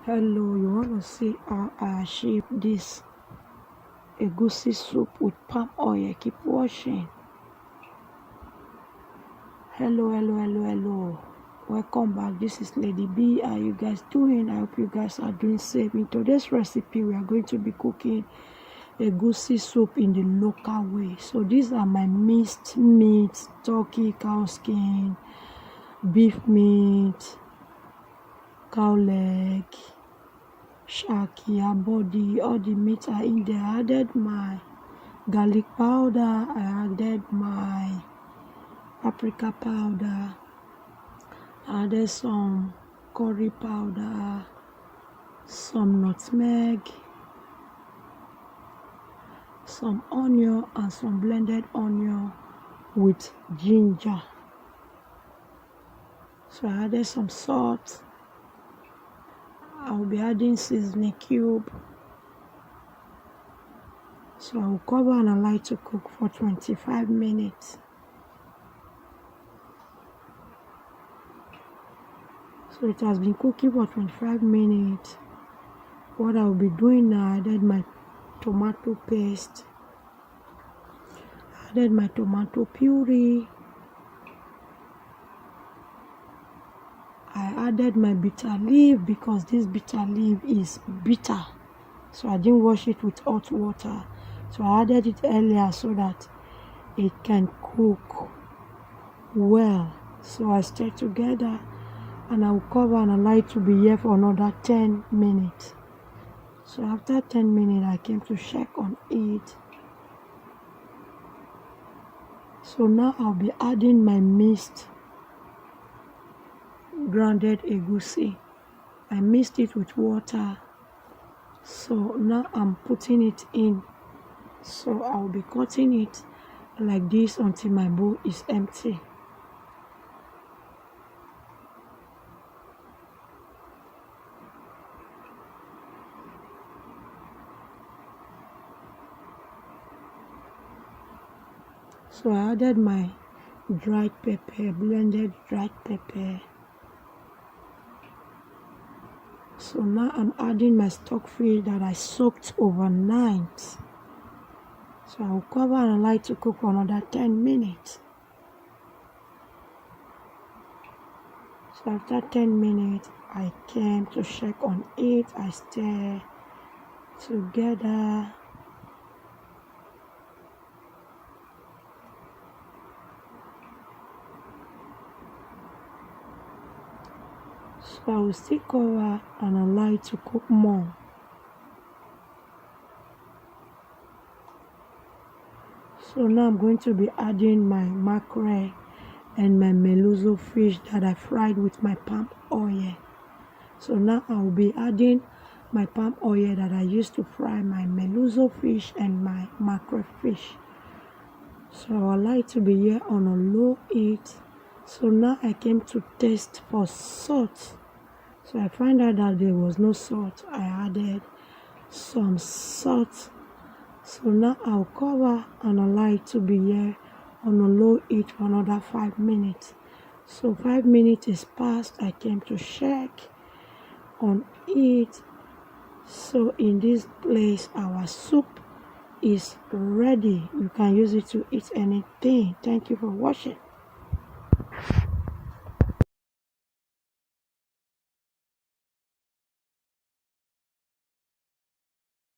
Hello, you want to see how I achieve this egusi soup with palm oil? Keep watching. Hello. Welcome back. This is Lady B. How you guys doing? I hope you guys are doing safe. In today's recipe, we are going to be cooking egusi soup in the local way. So these are my minced meat: turkey, cow skin, beef meat, cow leg, shakia body. All the meat are in there. I added my garlic powder, I added my paprika powder, I added some curry powder, some nutmeg, some onion, and some blended onion with ginger. So I added some salt. I will be adding seasoning cube. So I will cover and allow it to cook for 25 minutes. So it has been cooking for 25 minutes. What I will be doing now, I added my tomato paste, I added my tomato puree, I added my bitter leaf because this bitter leaf is bitter. So I didn't wash it with hot water. So I added it earlier so that it can cook well. So I stir together and I will cover and allow it to be here for another 10 minutes. So after 10 minutes, I came to check on it. So now I'll be adding my minced grounded egusi. I mixed it with water. So now I'm putting it in. So I'll be cutting it like this until my bowl is empty. So I added my dried pepper, blended dried pepper. So now I'm adding my stockfish that I soaked overnight. So I will cover and allow it to cook for another 10 minutes. So after 10 minutes, I came to check on it. I stir together. So I will still cover and allow it to cook more. So now I'm going to be adding my mackerel and my meluzo fish that I fried with my palm oil. So now I will be adding my palm oil that I used to fry my meluzo fish and my mackerel fish. So I will allow it to be here on a low heat. So now I came to taste for salt. So I found out that there was no salt. I added some salt. So now I'll cover and allow it to be here on a low heat for another 5 minutes. So 5 minutes is past. I came to check on it. So in this place, our soup is ready. You can use it to eat anything. Thank you for watching.